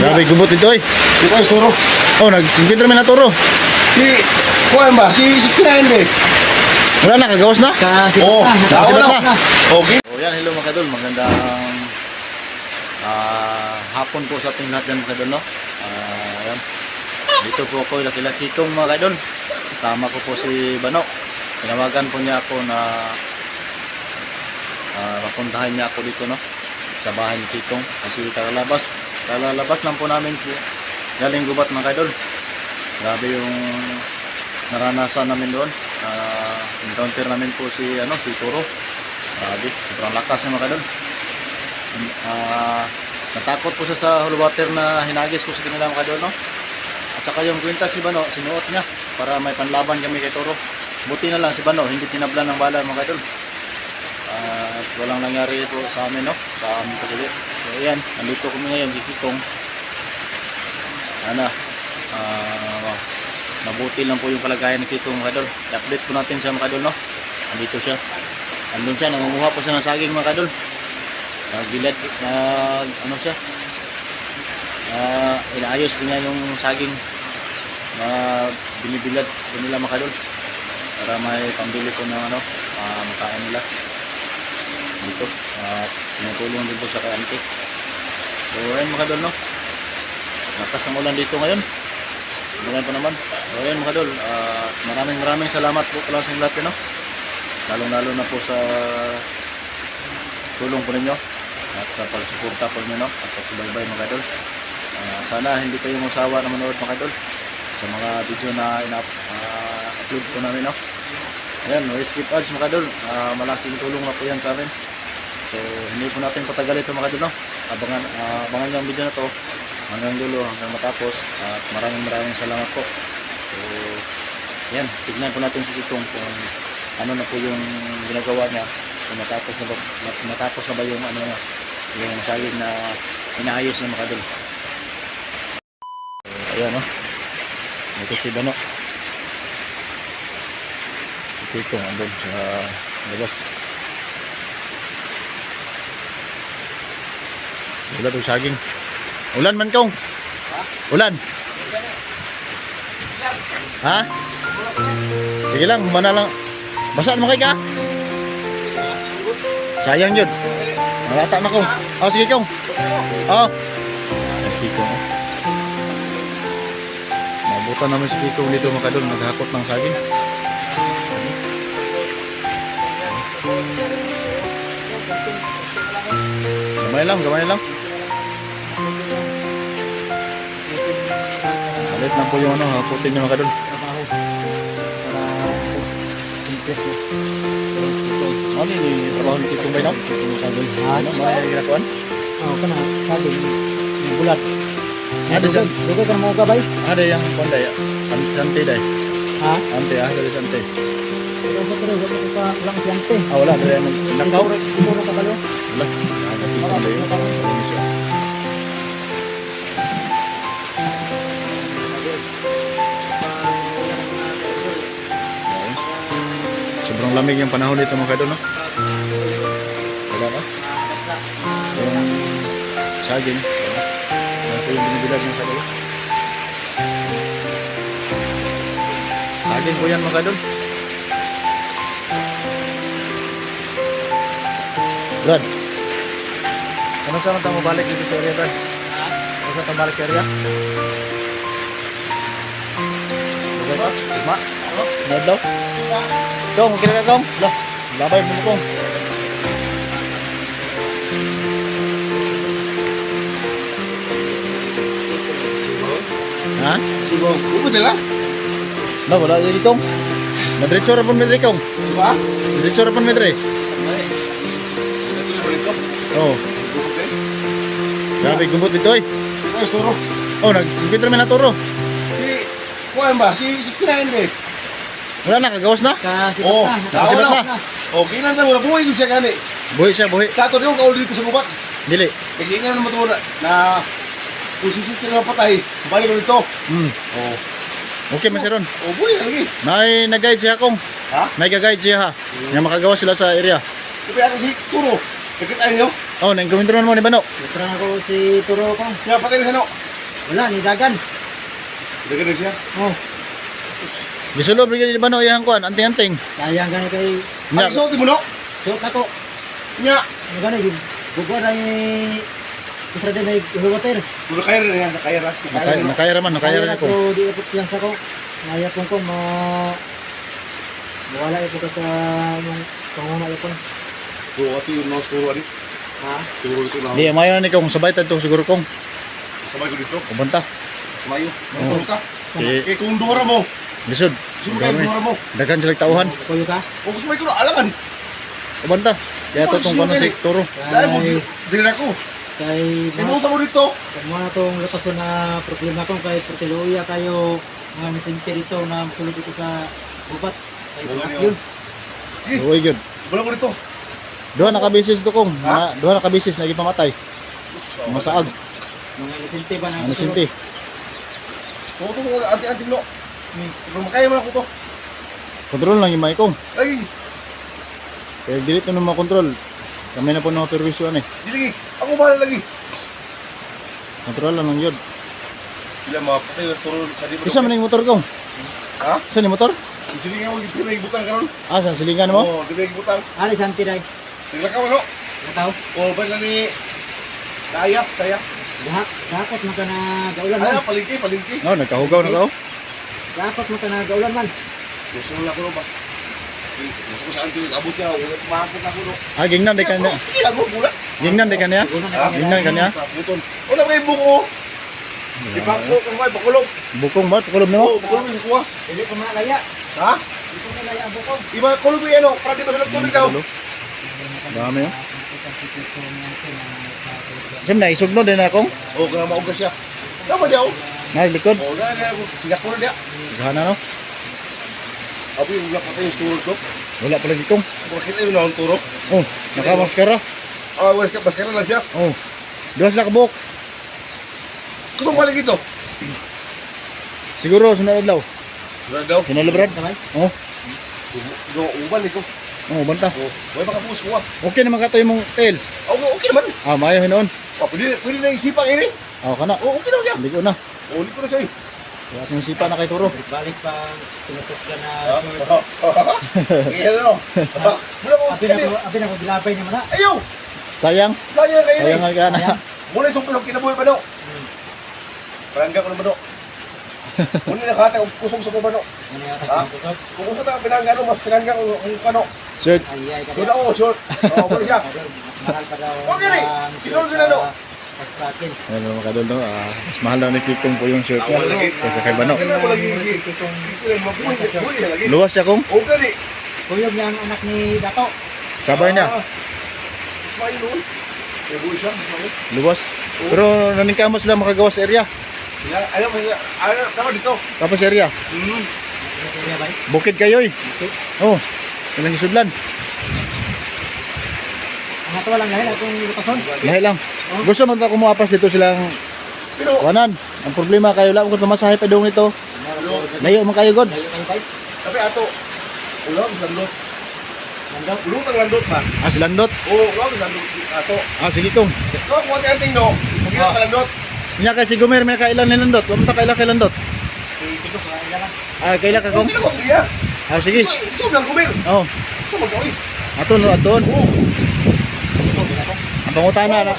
Grabe gubot ito eh. Di ko turo. Oh, nagkumpitra may naturo. Si, kuhan ba? Si 69 ba? Wala na, kagawas na. Kasi Oo, nakasibat nakawala. na. Okay. Oh, yan, hello mga kadol. Magandang hapon po sa ating lahat yan mga kadol, no? Ayan. Dito po ako, laki-laki kong mga kadol. Kasama ko po si Bano. Tinawagan po niya ako na mapuntahan niya ako dito, no? Sa bahay ni Kikong. Kasi kalalabas lang po namin po. Galing gubat mga kadol. Grabe yung naranasan namin doon. Encounter namin po si Turo. Grabe, sobrang lakas ng mga kadol. Natakot po siya sa holy water na hinagis ko sa kanila mga kadol, no? At saka yung kwintas si Bano, sinuot niya para may panlaban kami kay Turo. Buti na lang si Bano, hindi tinablan ng bala mga kadol. At walang nangyari po sa amin, no? Sa aming pagkalit. So ayan, nandito kami ngayon, Kikong. Mabuti lang po yung kalagayan ni Kikong mga kadol. I-update po natin siya mga kadol, no? Andito siya. Andun siya, nangunguha po siya ng saging mga kadol. Gilad, siya. Inaayos po niya yung saging na binibilad po nila mga kadol. Para may pambili po ng makain nila. Dito. Tinutulong din po siya kay auntie. So ayun mga kadol, no? Lakas ng ulan dito ngayon. Ngayon pa naman. So ayun mga kadol, maraming salamat po pala sa inyo lahat, no? Lalo na po sa tulong po ninyo at sa pagsuporta po ninyo, no? At pagsubaybay mga kadol. Sana hindi kayo masawa na manood mga kadol sa mga video na upload po namin, no? Ayan, no skip ads mga kadol. Malaking tulong na po yan sa amin. So hindi po natin patagal ito mga kadol, no? Abangan nyo ang video na to hanggang dulo, hanggang matapos. At maraming salamat po. So yan, tignan po natin si Kikong kung ano na po yung ginagawa niya, kung matapos na ba yung yung saging na inaayos ng mga kadol. So ayan, no? Ito si Bano. Si Kikong andun sa labas. Wala itong saging. Ulan man kong. Ulan. Ha? Sige lang, mana lang. Basa naman kayo ka? Sayang yun. Malata na kong. Oh, sige kong. Oh. Sige kong. Mabutan namin si Kikong dito mga kadol. Naghakot ng saging. Gamay lang. Alit lang po yung hakutin nyo mga kadol. Ano ni trabaho ni Kikong ba yun? Ano ba yung ginagawan? Oo, kana sabi bulat. Ada siya. Dugay ka mo gabay. Ada yang pandai. Sante day. Ha? Ante dari sante. Pero pa lang si ante. Wala ada yang nakaw. Siguro ka balo. Wala. Ada Kikong day. Indonesia. Sobrang lamig yung panahon dito mga kadol, no? Wala ka? Yung saging. Ito yung binibilag mga kadol. Saging po yan mga kadol. Brad, ano saan tayo mabalik dito sa area, Brad? Ano saan tayo balik sa area? Okay ba? Ma? Ano daw? Kong, kira ka kong? Lah, labay mo kong. Ha? Sibo. Upo lang. Nah, wala jadi kong. Madretso ra pon medre kong. Diba? Madretso ra pon medre. Oh. Grabe gubot ito eh. Ay, turo. Oh, nagkumpitra may naturo. Si, kuhan ba? Si 69 ba? Wala na, kagawas na. Kasi Oo. Nakasibat na. Okay na tayo. Buhay ko siya gani. Buhi siya, buhi. Kato yung kauli dito sa gubat. Dili. Kaya naman ito na kung si 69 na patay, balik ko dito. Oh. Okay, masiron. Oh, buhay ka lagi. May nag-guide siya kong. Ha? May ga-guide siya ha. Nga makagawas sila sa area. Kaya ako si Turo. Kakit tayo nyo. Oh, nang kumentro mo ni Bano. Itra na ko si Turo ko. Kaya patay na siya no. Wala, ni Dagan. Dagan na siya. Oh, Gisulob rin di ba no iyang kuan, anting-anting. sayang gani kay Nya, Ang isuot mo no? suot ako. Nya. Ano gani, bugwa na Isra din ay water. Puro kaya rin yan. Nakaya rin. nakaya raman, nakaya Kaya rin ko. ko di ipot yan sa ko. Naya ko mawala ito sa yung panguna ito. Puro kasi yung nose turo rin. Ha? Turo ito na. Di mayo ni kong sabay tad to siguro kong Sabay ko dito. kubanta. Samayo. Oo. Turo ka. Di Eh kung dura mo. lisod. Sino kayo dura mo? Daghan sila tauhan. Kuyo ka? O sabay ko na alangan. Kubanta. Kaya to tong kono si turo. Dahil mo dili ako. Kay Kinusa mo dito. kung mga itong lutason na problema ko kay Portiluya kayo mga messenger dito na masulod dito sa gubat. Kay Wala Buhat niyo. yun. Uy gyud. Wala ko dito. Duha na ka bisis to kong. Ha? Duha na ka bisis na gipamatay. Masaag. Mga messenger ba na Ano sinti? Tuto mo anting-anting no. Pero makaya mo ako to. Kontrol lang yung may kong. Ay, Kaya dili to na makontrol. Kami na po na perwisyon eh. dili. Ako bahala lagi. Kontrol lang lang yun. Sila mapatay na turo sa di. Isa man yung motor kong. Ha? Isa ni motor? Sige nga mo dito na ibutang karon. Ah, sa silingan mo? Oo, dito na ibutang. Ali Santi dai. Tigla ka no. Nataw. O ba na ni Dayap, saya. Dapat man ka na gaulan man. Ay, palingki. No, nagkahugaw na ka. Dapat man ka na gaulan man. Gusto mo na ko ba? Gusto ko sa anti abot niya, ulit mahapon ako no. Ah, gingnan di kanya. Sige, ako mula. Gingnan di kanya. Gingnan kanya. Buton. Wala kay buko. Ipako ko may bakulog. Bukong ba? Kulob Oo, mo? bakulog ni kuha. Dili ko malaya. Ha? Dili ko malaya ang bukong. Iba kulog mo yan, para di masulog tuloy daw. Dami yun. Sim na, isugno din akong. Oo, kaya maugas siya. Tama daw. Naglikod. Oo, na siya ko na dia. Gana no? Abi yung patay yung turo ko. Wala pala gikong. Bakit ayun na ang turo? Oh, nakamaskara. Ah, wes ka baskara lang siya. Oh. Duha sila kabuk. Gusto mo balik ito? Siguro sunod adlaw. Wala daw. Kinalibrad. Kamay. Oh, Go, uban ito. oh, banta. Oo, way makapus ko ah. Okay naman katoy mong tail. Okay naman. Ah, maayo hinoon. Ah, pwede na isipan ini. Ah, kana. Oo, okay naman siya. Hindi ko na. Oo, hindi ko na siya eh. Kaya ating sipa na kay Turo. Balik pa tinutos ka na. Iyan no. Mula ko. Abi na ko gilabay naman na. Ayaw. Sayang. Laya kayo Sayang ni. nga na. Muna isang pilong kinabuhi ba no? Parangga ko na ba no? Muna nakata kung kusong sa ba no? Ano yata Ha? sa kusog? Kung gusto tayo pinangga no, mas pinangga ko kung ano. Sir, Ay ka Doon ako, short. Oo, muna siya. Mas mahal pa daw. Okay, Rick. ang Sinunod shirt na, no? Sa akin. ayun mga kadol no. Mas mahal daw ni Kikong po yung shirt niya. Awal lagi. Kaysa kay Bano. Kailan ko lagi si 6 mabuhay na lagi. Luwas siya kong. Oo, gani. Kuyog niya ang anak ni Dato. Sabay niya. Ismail noon. May buhay siya. Ismail. Luwas. Pero naningkamo sila makagawa sa area. Alam mo, tama dito. Tapos area. Ano kaya ba? Bukid kayo eh. Okay. Oh. Ilang isudlan. Ang ato lang dahil akong lutason. Lahi lang. Gusto man ta kumuapas dito silang Pero, wanan. Ang problema kayo lang kung mamasahe pa dong nito. Layo man kayo god. Layo kayo kayo. tapi ato. Ulang, landot. Nandaw. Ulang ang landot ba? Ah, silandot. Oo, ulang ang landot. Ato. Ah, sige kong. Ikaw, kung ating no. Kung gila ka landot. Nya kay si Gomer may kailan ni landot. Wa man ta kailan kay landot. Si Tito ka ilan. Ah, kailan ka Kung kong? gila ko niya. Ah, sige. Isa lang kumil. Oh. Isa mag-oy. Aton no aton. Oo. Ang pangutana na.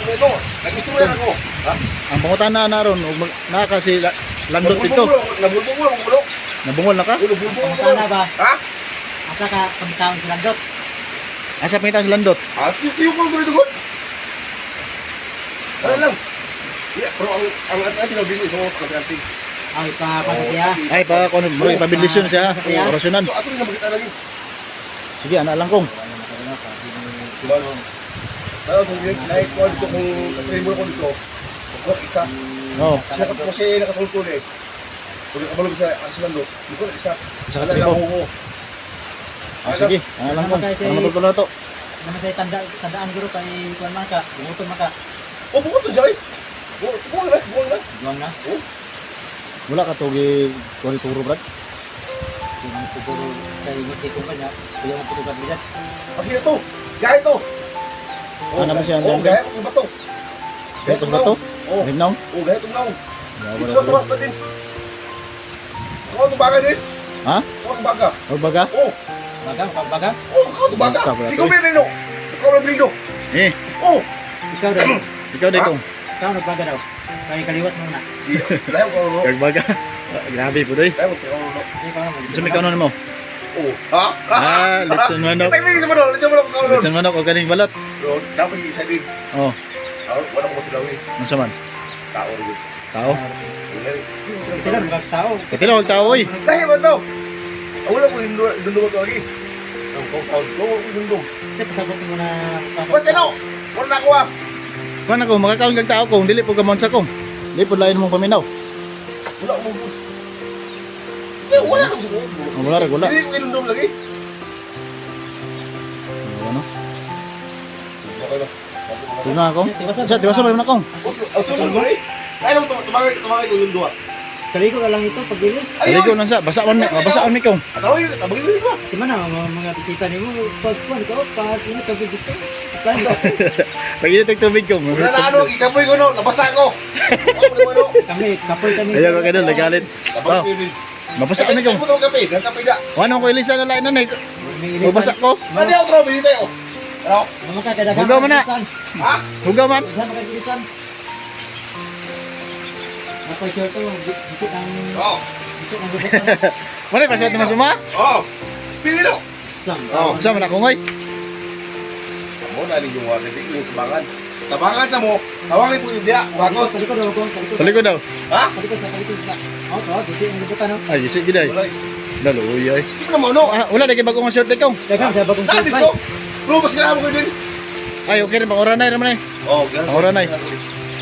Nag-istorya ako. Ha? Ang pangutana na ron ug na kasi landot dito. Nabulbong mo, nabulbong. Nabungol na ka? Nabulbong mo. Pangutana ba? Ha? Asa ka pagtaon si Landot? Asa pa si landot? Ah, yung kong tuloy tukod. Ano lang. Yeah, pero ang ating na business mo pag-anting. Ay pa pagkaya. Ay pa kuno mo ipabilisyon siya. Orasyonan. Ato rin na makita lagi. Sige, ana lang kong. Pero kung like ko dito kung tribal ko dito, kung isa, Oh. siya ka po siya nakatulkol eh. Kung kabalog sa Arsenal, hindi ko isa. Isa ka tribo. Ah, sige. Ana lang kong. Ano matutulo na to? Naman sa tandaan guro kay kuan man ka, bumuton man ka. Oh, bukod to siya eh. Buwang na, buwang na. Duwang na. Wala ka tugi kuan turo brad. Siguro kay gusto ko kanya, kaya mo putugad bilat. Pakita to. Gaya to. Ano ba siya? Oh, gaya ko ba to? Gaya ko ba to? Oh, Himnaw? oh, gaya to na. Yawa na Basta-basta din. Ako ito baga din. Ha? Ako ito baga. O baga? Oo. Baga, baga. Oo, ako ito baga. Basta, Sigaw mo rin, no? Ikaw na blindo. Eh, Oo. Ikaw daw. ikaw day kong. Ikaw nagbaga daw. Kaya kaliwat mo na. Lahat ko, no? Kag baga. Grabe po doy. Lahat ko, no? Ikaw naman. Sumi ka mo. Oo. Ha? Ah, litson manok. Tay mo sa manok, litson manok ka, no? Litson manok o kaning balot. Bro, dapat isa din. Oh, Wala ko matulawin. unsa man? Tao rin. Tao. Tila, mag tao. Katila wag tao oy. Dahil ba to? Wala ko dundong ito lagi. Ang compound ko, dundong. Kasi pasabot mo na. Basta no! Wala na ako ah! Kuan ako makakaon kag tao kung dili po gamon sa kong. Dili po lain mong paminaw. Wala ko. Wala na ko sa Oh, wala ra wala. Hindi ko dundong lagi. Ano? Okay na. Tuna ako. Sa tiwasa ba na kong? Susunod ko rin. Ay, tumangay ko yung dua. Kaligo na lang ito paglinis. Dili ko lang sa basa man mi kong. Atawin, tabagin ko ba? Di man na mga bisita ni mo. Pag init ka dito. Plan ka. Pag init tubig kong. Wala na ano, ikapoy ko no, nabasa ko. Ako naman no. Kami, kapoy kami. Ayan mga kadol, nagalit. Tabagin Oh, ko yun. mabasa mi kong. Ito kape, kape na. Ano ko ilisa na lain na nay. May Mabasa ko. Ano yung trabaho dito tayo? Ano? Mga kakadagang. Hugaw mo na. Ha? Hugaw man. Huwag makagilisan. Napay-short to. Bisik ang... Oo. Bisik ang gubutan. Mare pa sa mas uma. Oo. Pili no. Isang. Oo. Sa man ako ngoy. Kamu na rin yung water, hindi yung tabangan. Tabangan na mo, tawagin po yung diya, wakot. Talikod daw, Gong. Talikod daw. Ha? Talikod sa. Oh, to. Bisik ang gubutan. no? Ay, gisig giday. Wala. Daluy ay. Hindi ko naman, no? Ah, wala na kay bagong short day kong. Dagang sa bagong Dahil short dito, bro, mas kailangan mo ko din. Ay, okay rin pang oranay naman ay. Oo, ganun. Ang oranay.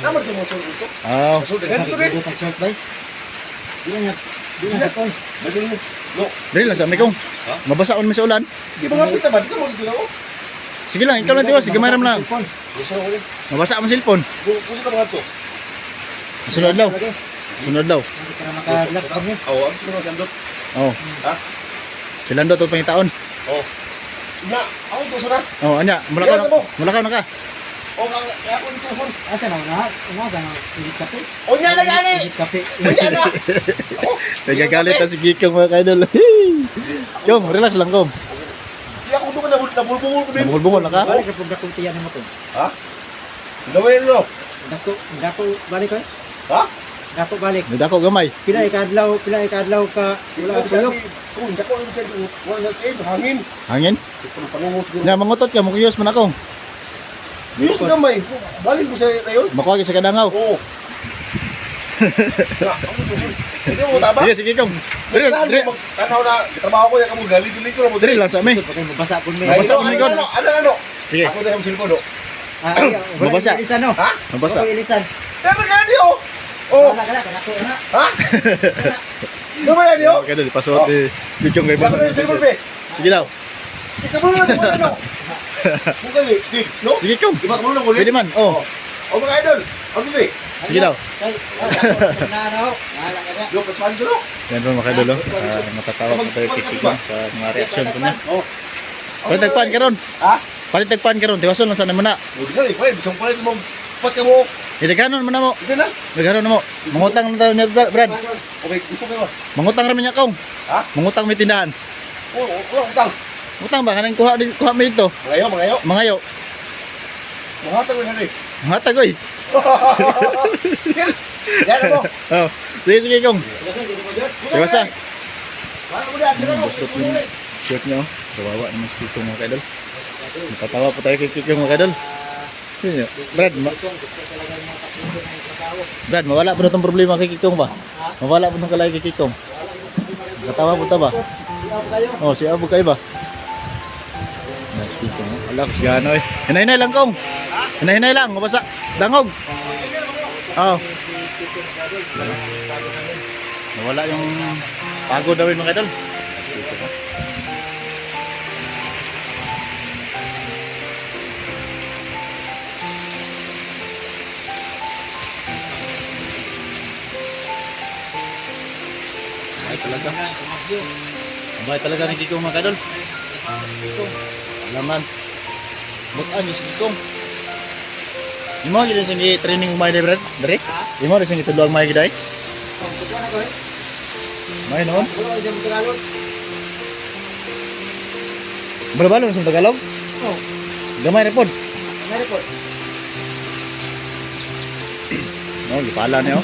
Naman ito mo sa dito. Ah, So, ganito rin. Gubutan short bay. Di na niya. Di na sa kon. Bagay mo. No. dili lang sa mi kong. Ha? Mabasaon mi sa ulan. Di ba nga pita ba? Di ka mo dito na ako. Sige lang, ikaw lang tiwas, sige mayram lang. Gusto ko rin. Mabasa mo cellphone. Gusto ka mga to. Sunod daw. Sunod daw. Hindi ka na maka-relax kami. Oo, ang gusto ko gandot. Oh, Ha? silando to pangitaon. Oo. Na, ako gusto na. Oh, anya, Yan, mo. mulakaw na ka. O, kaya ako dito son. Asa na una? Una sa ulit kape. O, yan na gani. Ulit kape. O, yan na. Nagagalit na si Gikong mga kaidol. Kong, relax lang kong. Di ako doon nabulbungol ko din. Namungol-bungol na ka. Balik ka pag dako tiyan mo to. Ha? Gawin no? Dako balik ko. Ha? Dako balik. May dako gamay. Pila ikadlaw ka wala ka tuyok. Kung dako yung kaya wala na kayo, hangin. Hangin. Kung pangungot ko. Nya mangutot ka, mukuyos man akong. Yung sa gamay, balik mo sa tayo. Makuha sa kadangaw. Oo. Na, ako gusto. Hindi mo taba? Sige, sige kong. Diri, diri. Tanaw na, trabaho ko, yung galing ko na mo. Diri lang sa mi. Pagay mabasa pud may. Mabasa ko, Miguel. Ano? Sige. Ako na yung silpo, no? Mabasa. Ilisan no. Ha? Mabasa. Wala ko ilisan. Pero nga niyo! Oh! Wala ka na dako na. Ha? Gamay na niyo? Mga kaidol, ipasuot ni Gikong kay Bakit na yung silpo, be? Sige daw. Ikaw mo na naman, ano? Kung gali, no? Sige kong. Iba ka mo na ulit? Pwede man. Oh. O mga idol, ano be? Sige daw. Kay na ano. Wala ka na. Yo, katpan ko, no? Yan po mga kaidol. Matatawa ko tayo kay Gikong sa mga reaksyon ko niya. Oh. Palitagpan ka ron. Ha? Palitagpan ka ron. Tiwason lang sana mo na. O, di ka rin, pre. Bisang palit mo. Pat ka mo. Idaganon mo na mo. Ito na. Idaganon na mo. Mangutang na tayo niya, Brad. Okay, gusto ko ba? Mangutang ramen niya kong. Ha? Mangutang may tindahan. Oo, utang. Utang ba? Kanang kuha mo dito. Mangayo. Mangayo. Mangatag mo na rin. Hatag oy. Yan mo. Oh. Sige, sige kong. Kasi dito mo jud. Tiwasa. Paano mo yan? Tira mo. Gusto ko yung shirt niya. Kawawa naman si Kikong mga kaidol. Natatawa po tayo kay Kikong mga kaidol. Yun yun. Brad, Gusto talaga ng tapusin ang trabaho. Brad, mawala po na itong problema kay Kikong ba? Mawala po itong kalay kay Kikong. Katawa po ta ba? Siyaw kayo. Oh, si Abo kayo ba? Nice Kikong. Ala ko si Gano eh. Hinay-hinay lang kong. Hinay-hinay lang. Mabasa. Dangog. Oh. Nawala yung pagod daw yung mga kaidol. Ay talaga. Abay talaga ni Kikong mga kadol. Alaman. Bukan yung si Kikong. Imo gid sing training may day, Brad? Dre? Ha? Imo sing itudlo ang may giday? Oh, pagkuha na ko eh. May noon. Pagkuha dyan mo Tagalog. Balabalon sa Tagalog. Oh, Gamay repod. may report. No, gipala niyo.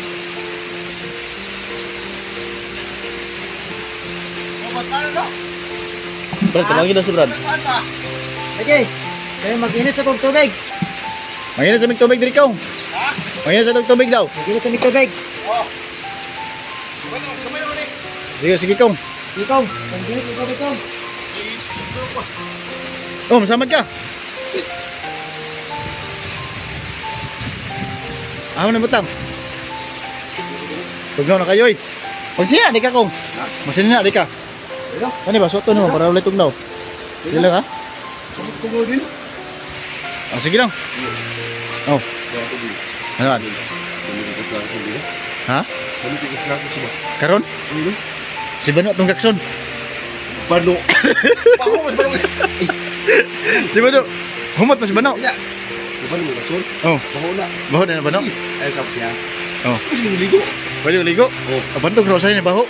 Brad, tawagin na si Brad. Okay, kayo mag-init sa kong tubig. Manginit sa mig tubig diri ko. Manginit sa tubig daw. Mag-init sa mig tubig. Sige, sige kong. Ikaw, mag-init sa tubig ko. Oh, masamad ka. Amo na butang. Tugnaw na kayo eh. Magsiya, di ka kong. Masin na, di ka. Ano? Ano ba, soto naman para ulit tugnaw. Sige lang ha. Samot ko mo din. Oh, sige lang. Oh, ano ba? Ha? Pamitigas na ako sa ba? Karon? Si Bano itong kakson. Bano. Pahumad ba naman? Si Bano. Humot na si Bano. Kaya. Bano mo kasun? Oh, Baho na. baho na na Bano. Ay, sabi siya. Oh, Pwede ligo. pwede uligo. Oh. Abantog na sa'yo ni baho.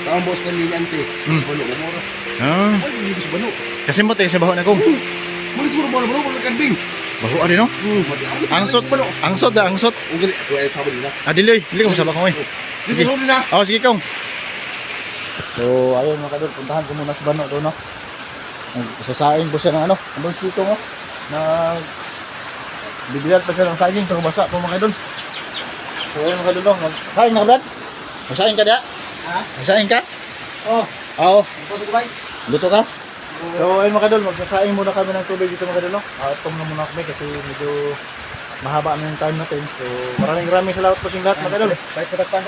Ang boss na linyante. Hmm. Sa bano mo mora. Ah, Pwede ligo sa bano. kasi mo tayo sa baho na kong. Malis mo na bano. Bano kambing. Baho ari no? Angsot. Bano. Angsot da, angsot. Ang gali. Ito ay sabi nila. Ah, dili ko masaba ko eh. Sige. Sige na. Oh, sige kong. So, ayun mga kadol, puntahan ko muna sa Bano doon, no? Sasaing ko siya ng ano, ang sito mo, na bibigyan pa siya ng saging, pero basa po mga kadol. So, ayun mga kadol, no? Saing na ka, Brad? Magsaing ka diya? Ha? Magsaing ka? Oh, Oo. ito sa kubay. Luto ka? So, ayun mga kadol, magsasaing muna kami ng tubig dito mga kadol, no? Atom na muna kami kasi medyo mahaba na yung time natin. So, maraming salamat po sa inyo lahat mga kadol. Bait ko tagpan.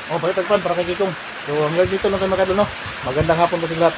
Oh, balik tagpan para kay Kikong. So, hanggang dito lang kayo mga kadol, no? Magandang hapon po sa inyo lahat.